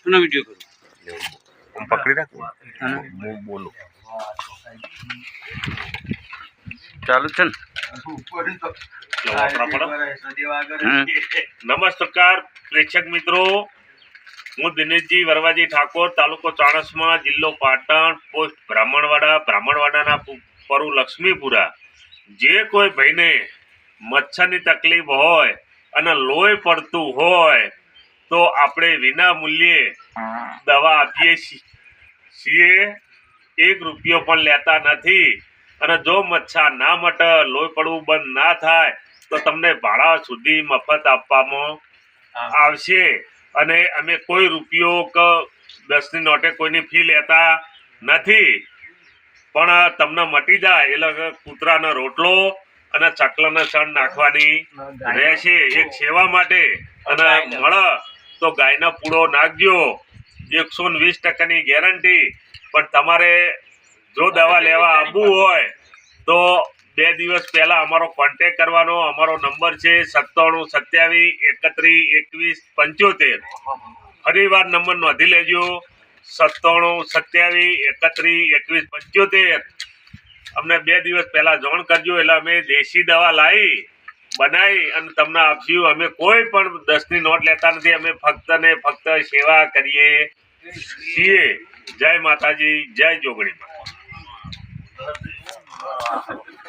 એનો વિડીયો કરું હું પકડી રાખું હું બોલું ચાલુ છે ને નમસ્કાર પ્રેક્ષક મિત્રો, હું દિનેશજી વરવાજી ઠાકોર, તાલુકો ચાણસ્મા, જિલ્લો પાટણ, પોસ્ટ બ્રાહ્મણવાડાના પરુ લક્ષ્મીપુરા. જે કોઈ ભાઈને મચ્છરની તકલીફ હોય અને લોહી પડતું હોય તો આપણે વિના મૂલ્યે દવા આપીએ છીએ. 1 રૂપિયો પણ લેતા નથી. અને જો મચ્છર ના મટે, લોહી પડવું બંધ ના થાય તો તમને ભાડા સુધી મફત આપવામાં આવશે. અને અમે કોઈ રૂપિયો કે 10ની નોટે કોઈની ફી લેતા નથી. પણ તમને મટી જાય એટલે કૂતરાનો રોટલો અને ચકલાને સણ નાખવાની રહેશે એક સેવા માટે. અને મળે તો ગાયનો પૂળો નાખજો, 120% ગેરંટી. પણ તમારે જો દવા લેવા આવવું હોય તો 2 દિવસ પહેલા અમારો કોન્ટેક્ટ કરવાનો. અમારો નંબર છે 9727312175. ફરીવાર નંબર નોંધી લેજો, 9727312175. અમને 2 દિવસ પહેલા જાણ કરજો એટલે અમે દેશી દવા લાવી બનાવી અને તમને આપશું. અમે કોઈ પણ 10ની નોટ લેતા નથી. અમે ફક્ત ને ફક્ત સેવા કરીએ છીએ. જય માતાજી, જય જોગણી.